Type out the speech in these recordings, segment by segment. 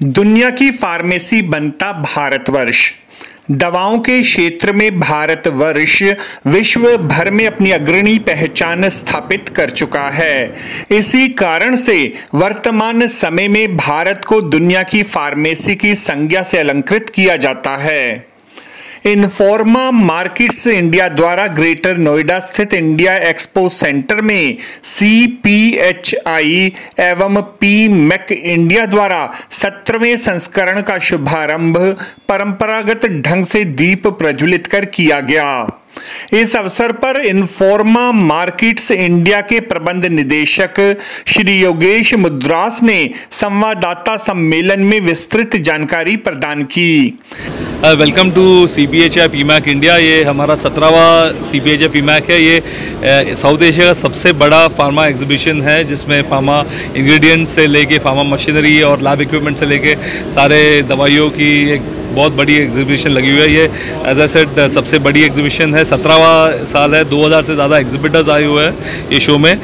दुनिया की फार्मेसी बनता भारतवर्ष। दवाओं के क्षेत्र में भारतवर्ष विश्व भर में अपनी अग्रणी पहचान स्थापित कर चुका है। इसी कारण से वर्तमान समय में भारत को दुनिया की फार्मेसी की संज्ञा से अलंकृत किया जाता है। इन्फोर्मा मार्केट्स इंडिया द्वारा ग्रेटर नोएडा स्थित इंडिया एक्सपो सेंटर में CPHI एवं PMEC इंडिया द्वारा 17वें संस्करण का शुभारंभ परंपरागत ढंग से दीप प्रज्वलित कर किया गया। इस अवसर पर इन्फोर्मा मार्केट्स इंडिया के प्रबंध निदेशक श्री योगेश मुद्रास ने संवाददाता सम्मेलन में विस्तृत जानकारी प्रदान की। Welcome to CPHI PMEC India. ये हमारा 17वां CPHI PMEC है। ये साउथ एशिया का सबसे बड़ा फार्मा एग्जीबिशन है, जिसमें फार्मा इंग्रेडिएंट्स से लेके फार्मा मशीनरी और लैब इक्विपमेंट से लेके सारे दवाइयों की एक बहुत बड़ी एग्जीबिशन लगी हुई है। ये एज आई सेड सबसे बड़ी एग्जीबिशन है। 17वां साल है। 2000 से ज़्यादा एग्जिबिटर्स आए हुए हैं ये शो में।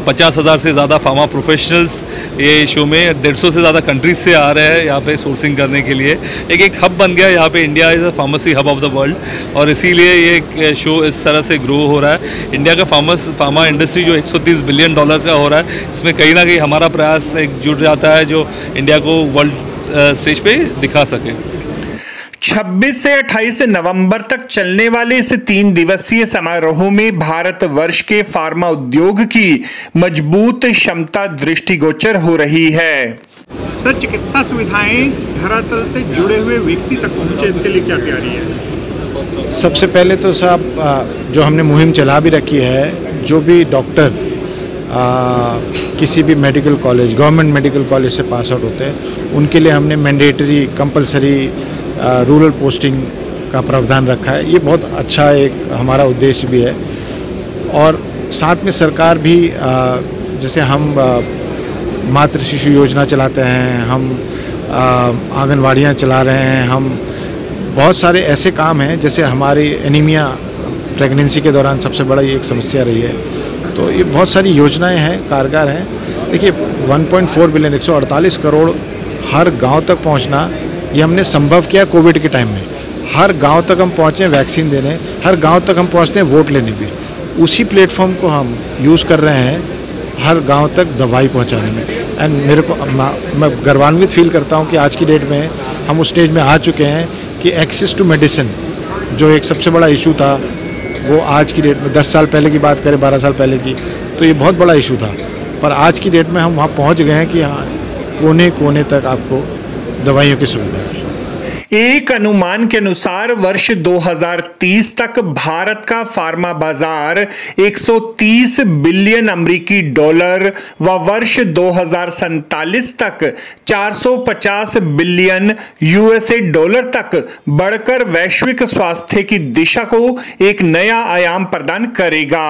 50,000 से ज़्यादा फार्मा प्रोफेशनल्स ये शो में 150 से ज़्यादा कंट्रीज से आ रहे हैं यहाँ पे सोर्सिंग करने के लिए। एक हब बन गया यहाँ पे। India is a pharmacy hub of the world और इसीलिए ये शो इस तरह से ग्रो हो रहा है। इंडिया का फार्मा इंडस्ट्री जो $130 बिलियन का हो रहा है, इसमें कहीं ना कहीं हमारा प्रयास एक जुड़ जाता है जो इंडिया को वर्ल्ड स्टेज पे दिखा सके। 26 से 28 नवंबर तक चलने वाले इस 3 दिवसीय समारोह में भारतवर्ष के फार्मा उद्योग की मजबूत क्षमता दृष्टिगोचर हो रही है। सर, चिकित्सा सुविधाएं धरातल से जुड़े हुए व्यक्ति तक पहुंचे, इसके लिए क्या तैयारी है? सबसे पहले तो साहब जो हमने मुहिम चला भी रखी है, जो भी डॉक्टर किसी भी medical college, government medical college से पास आउट होते हैं, उनके लिए हमने मैंडेटरी कंपलसरी रूरल पोस्टिंग का प्रावधान रखा है। ये बहुत अच्छा एक हमारा उद्देश्य भी है। और साथ में सरकार भी जैसे हम मातृ शिशु योजना चलाते हैं, हम आंगनवाड़ियाँ चला रहे हैं, हम बहुत सारे ऐसे काम हैं। जैसे हमारी एनीमिया प्रेगनेंसी के दौरान सबसे बड़ा एक समस्या रही है, तो ये बहुत सारी योजनाएं हैं, कारगर हैं। देखिए 1.4 बिलियन 148 करोड़ हर गांव तक पहुंचना, ये हमने संभव किया कोविड के टाइम में। हर गांव तक हम पहुँचे वैक्सीन देने, हर गांव तक हम पहुँचते हैं वोट लेने भी। उसी प्लेटफॉर्म को हम यूज़ कर रहे हैं हर गांव तक दवाई पहुंचाने में। एंड मेरे को मैं गर्वान्वित फील करता हूं कि आज की डेट में हम उस स्टेज में आ चुके हैं कि एक्सेस टू मेडिसिन जो एक सबसे बड़ा इशू था, वो आज की डेट में 10 साल पहले की बात करें, 12 साल पहले की, तो ये बहुत बड़ा इशू था। पर आज की डेट में हम वहाँ पहुँच गए हैं कि हाँ, कोने कोने तक आपको दवाइयों की सुविधा है। एक अनुमान के अनुसार वर्ष 2030 तक भारत का फार्मा बाजार 130 बिलियन अमेरिकी डॉलर व वर्ष 2047 तक 450 बिलियन USA डॉलर तक बढ़कर वैश्विक स्वास्थ्य की दिशा को एक नया आयाम प्रदान करेगा।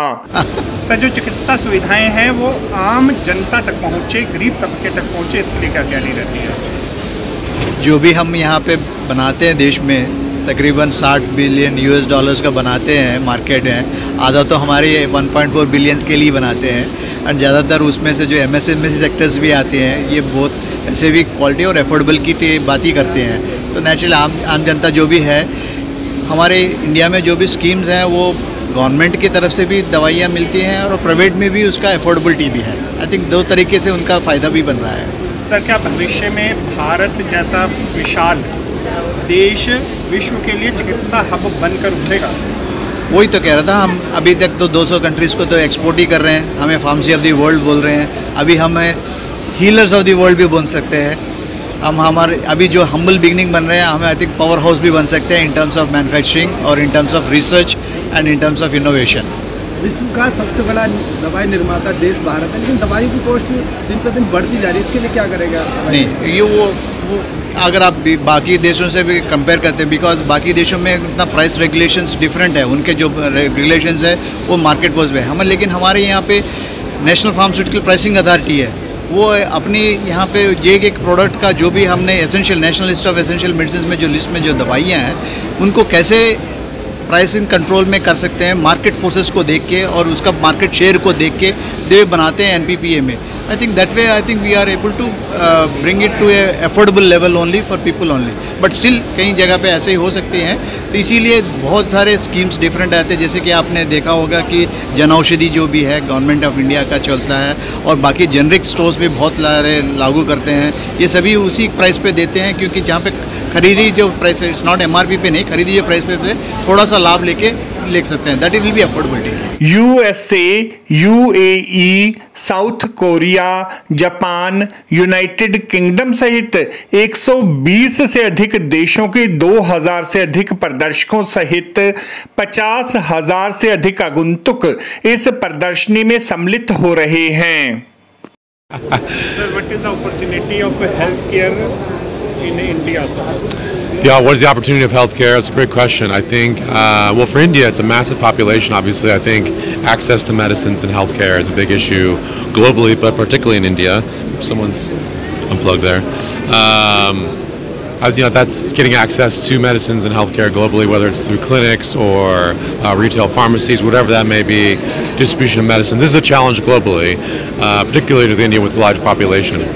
सर, जो चिकित्सा सुविधाएं हैं वो आम जनता तक पहुंचे, गरीब तबके तक पहुंचे, इसके लिए क्या तैयारी रहती है? जो भी हम यहाँ पे बनाते हैं देश में, तकरीबन $60 बिलियन का बनाते हैं, मार्केट है। आधा तो हमारे 1.4 बिलियन के लिए बनाते हैं और ज़्यादातर उसमें से जो MSME सेक्टर्स भी आते हैं, ये बहुत ऐसे भी क्वालिटी और एफोर्डेबल की बात ही करते हैं। तो नेचुरल आम जनता जो भी है, हमारे इंडिया में जो भी स्कीम्स हैं वो गवर्नमेंट की तरफ से भी दवाइयाँ मिलती हैं और प्राइवेट में भी उसका एफोर्डेबिलिटी भी है। आई थिंक 2 तरीके से उनका फ़ायदा भी बन रहा है। सर, क्या भविष्य में भारत जैसा विशाल देश विश्व के लिए चिकित्सा हब बनकर उठेगा? वही तो कह रहा था। हम अभी तक तो 200 कंट्रीज़ को तो एक्सपोर्ट ही कर रहे हैं। हमें फार्मेसी ऑफ द वर्ल्ड बोल रहे हैं। अभी हमें हीलर्स ऑफ द वर्ल्ड भी बोल सकते हैं। हम हमारे अभी जो हम्बल बिगनिंग बन रहे हैं, हमें आई थिंक पावर हाउस भी बन सकते हैं इन टर्म्स ऑफ मैन्युफैक्चरिंग और in terms of research and in terms of innovation. विश्व का सबसे बड़ा दवाई निर्माता देश भारत है, लेकिन दवाई की कॉस्ट दिन पर दिन बढ़ती जा रही है। इसके लिए क्या करेगा? नहीं, ये वो अगर आप बाकी देशों से भी कंपेयर करते हैं, बिकॉज बाकी देशों में इतना प्राइस रेगुलेशंस डिफरेंट है, उनके जो रेगुलेशंस है वो मार्केट फोर्स पे है। लेकिन हमारे यहाँ पे नेशनल फार्मास्यूटिकल प्राइसिंग अथॉरिटी है, वो अपनी यहाँ पे ये एक प्रोडक्ट का जो भी हमने essential national list of essential medicine में जो लिस्ट में जो दवाइयाँ हैं, उनको कैसे प्राइसिंग कंट्रोल में कर सकते हैं, मार्केट फोर्सेस को देख के और उसका मार्केट शेयर को देख के दे बनाते हैं NPPA में। I think that way, I think we are able to bring it to a affordable level only for people only. But still कई जगह पे ऐसे ही हो सकते हैं, तो इसीलिए बहुत सारे स्कीम्स डिफरेंट आते हैं। जैसे कि आपने देखा होगा कि जन औषधि जो भी है गवर्नमेंट ऑफ इंडिया का चलता है, और बाकी जेनरिक स्टोर्स भी बहुत सारे लागू करते हैं। ये सभी उसी प्राइस पे देते हैं, क्योंकि जहाँ पे खरीदी जो प्राइस है, इट्स नॉट MRP पे नहीं, खरीदी जो प्राइस पे थोड़ा सा लाभ लेके ले सकते हैं। That will be affordability. USA, UAE, south Korea, Japan, United kingdom सहित 120 से अधिक देशों के 2000 से अधिक प्रदर्शकों सहित 50,000 से अधिक आगंतुक इस प्रदर्शनी में सम्मिलित हो रहे हैं। Sir, what is the opportunity of healthcare in India, sir? Yeah, what is the opportunity of healthcare? That's a great question. I think, well, for India, it's a massive population. Obviously, I think access to medicines and healthcare is a big issue globally, but particularly in India. Someone's unplugged there. As you know, that's getting access to medicines and healthcare globally, whether it's through clinics or retail pharmacies, whatever that may be, distribution of medicine. This is a challenge globally, particularly to India with a large population.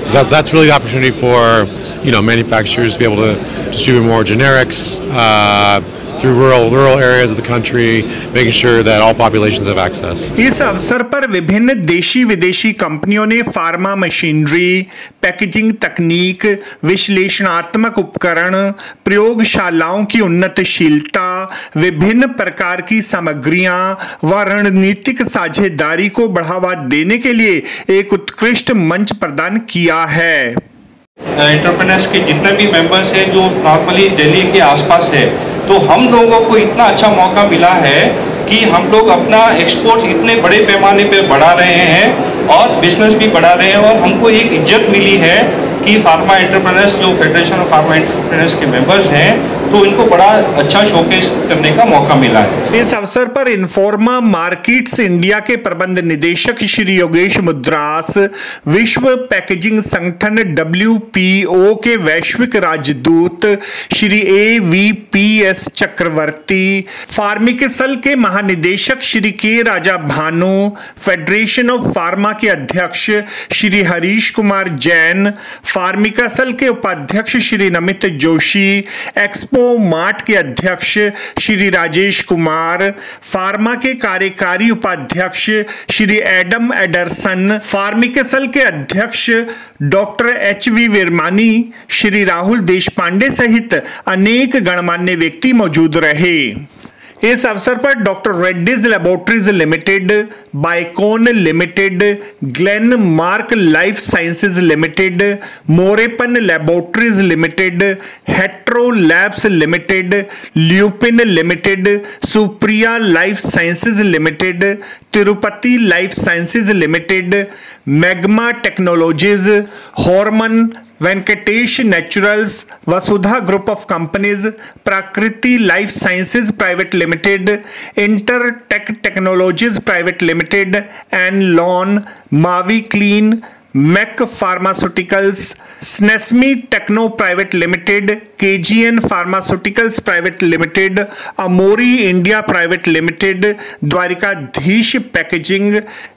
So that's really the opportunity for manufacturers to be able to distribute more generics through rural areas of the country, making sure that all populations have access. इस अवसर पर विभिन्न देशी विदेशी कंपनियों ने pharma machinery, packaging तकनीक, विश्लेषणात्मक उपकरण, प्रयोगशालाओं की उन्नतशीलता, विभिन्न प्रकार की सामग्रियां व रणनीतिक साझेदारी को बढ़ावा देने के लिए एक उत्कृष्ट मंच प्रदान किया है। एंटरप्रेन्योर्स के जितने भी मेंबर्स हैं जो नॉर्मली दिल्ली के आसपास है, तो हम लोगों को इतना अच्छा मौका मिला है कि हम लोग अपना एक्सपोर्ट इतने बड़े पैमाने पे बढ़ा रहे हैं और बिजनेस भी बढ़ा रहे हैं, और हमको एक इज्जत मिली है कि फार्मा एंटरप्रेन्योर्स जो फेडरेशन ऑफ फार्मा एंटरप्रेन्योर्स के मेंबर्स हैं, तो इनको बड़ा अच्छा शोकेस करने का मौका मिला है। इस अवसर पर इन्फोर्मा मार्केट्स इंडिया के प्रबंध निदेशक श्री योगेश मुद्रास, विश्व पैकेजिंग संगठन WPO के वैश्विक राजदूत श्री AVPS चक्रवर्ती, फार्मिकसल के महानिदेशक Shri K Raja Bhanu, federation of pharma के अध्यक्ष श्री हरीश कुमार जैन, फार्मिकसल के उपाध्यक्ष श्री नमित जोशी, एक्सपो मार्ट के अध्यक्ष श्री राजेश कुमार, फार्मा के कार्यकारी उपाध्यक्ष श्री एडम एडरसन, फार्मिकसल के अध्यक्ष डॉक्टर HV विरमानी, श्री राहुल देशपांडे सहित अनेक गणमान्य व्यक्ति मौजूद रहे। इस अवसर पर doctor Reddy's laboratories limited, Biocon limited, Glenmark life sciences limited, Morepen laboratories limited, Hetero labs limited, Lupin limited, Supriya life sciences limited, Tirupati life sciences limited, magma technologies, हॉर्मन, Venkatesh naturals, Vasudha group of companies, Prakriti life sciences private limited, Intertek technologies private limited, एनलॉन, मावी clean, Mac pharmaceuticals, स्नेस्मी techno private limited, KGN pharmaceuticals private limited, अमोरी India private limited, Dwarikadhish packaging,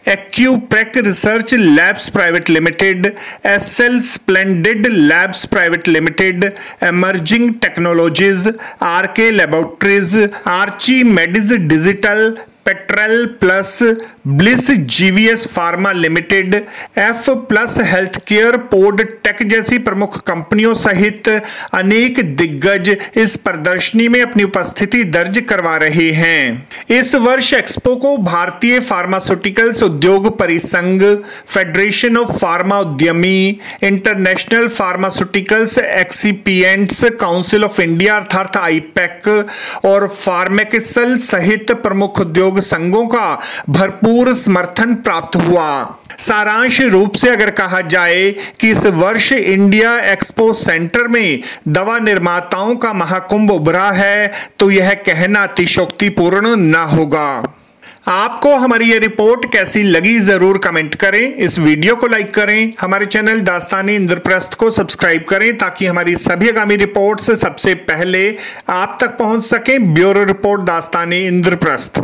एक्यूप्रेक research labs private limited, SL splendid labs private limited, emerging technologies, RK laboratories, आर्ची मेडिज digital, petrel plus, bliss GVS pharma limited, F plus health care, pod tech जैसी प्रमुख कंपनियों सहित अनेक दिग्गज इस प्रदर्शनी में अपनी उपस्थिति दर्ज करवा रहे हैं। इस वर्ष एक्सपो को भारतीय फार्मास्यूटिकल्स उद्योग परिसंघ, फेडरेशन ऑफ फार्मा उद्यमी, international pharmaceuticals excipients council of India अर्थात IPAC और फार्मेकिसल सहित प्रमुख उद्योग संघों का भरपूर समर्थन प्राप्त हुआ। सारांश रूप से अगर कहा जाए कि इस वर्ष इंडिया एक्सपो सेंटर में दवा निर्माताओं का महाकुंभ उभरा है, तो यह कहना अतिशयोक्तिपूर्ण न होगा। आपको हमारी ये रिपोर्ट कैसी लगी जरूर कमेंट करें, इस वीडियो को लाइक करें, हमारे चैनल दास्तानी इंद्रप्रस्थ को सब्सक्राइब करें ताकि हमारी सभी आगामी रिपोर्ट्स सबसे पहले आप तक पहुंच सकें। Bureau report Dastani Indraprastha.